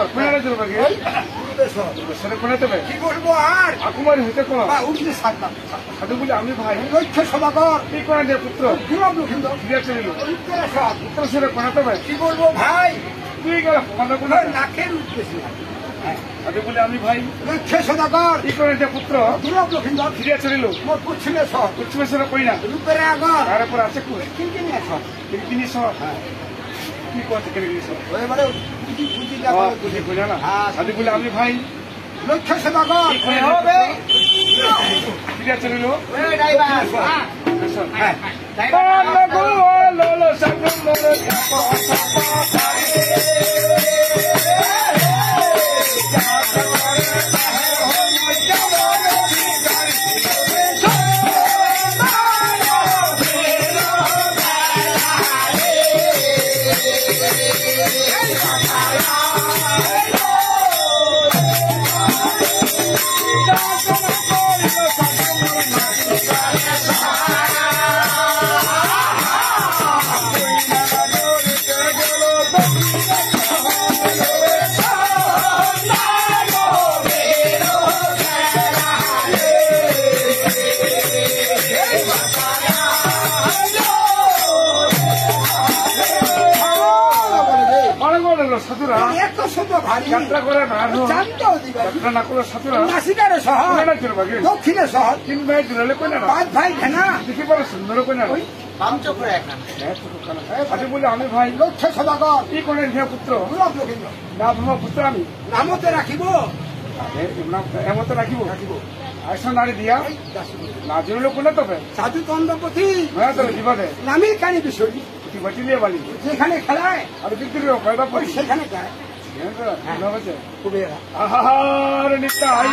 কোনারে যাবে কি সেটা কোনাতে হবে কি বলবো আর আকুমারি হইতে কোন উঠলে সাজলাম সাধু বলে আমি ভাই লক্ষ্য সদাগর কি কোনা দিয়ে পুত্র দুরব লক্ষিন্দর ফিরে চলিল উত্তরে সব পুত্র সেটা কোনাতে হবে কি বলবো ভাই তুই গেল কোনা কোনা নাকের উঠতেছি সাধু বলে আমি ভাই লক্ষ্য সদাগর কি কোনা দিয়ে পুত্র দুরব লক্ষিন্দর ফিরে চলিল মোর পশ্চিমে সব পশ্চিমে সেটা কই না রূপের আগর তারপর আছে কই কিন্তু নিয়ে সব কিনি সব কি করতে কিনি সব এবারে বুঝি বুঝি বুঝি বুঝা না সাধু বলে আমি ভাই লক্ষ্য সদাগর হবে ফিরে চলিল সাধুরা এত শত ভারী যাত্রা করে না জানতেও দিবে যাত্রা না করে সাধুরা নাসিকারে শহর দক্ষিণে শহর তিন ভাই দূরে কই না পাঁচ ভাই ঘেনা দেখি বড় সুন্দর কই না বামচক্রে এখানে সাধু বলে আমি ভাই লক্ষ্য সদাগর কি করেন হে পুত্র দুরব লক্ষিন্দর না ভ্রম পুত্র আমি নামতে রাখিব এমত রাখিব আইসা নারী দিয়া না জুড়লে কোনে তবে সাধু চন্দ্রপতি হ্যাঁ তবে জীবনে নামি কানি বিষয় বাটিলিয়ে বালি যেখানে খেলায় আর বিক্রি কয়টা পড়ি সেখানে যায় খুবই আহার নিতাই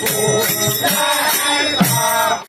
Oh,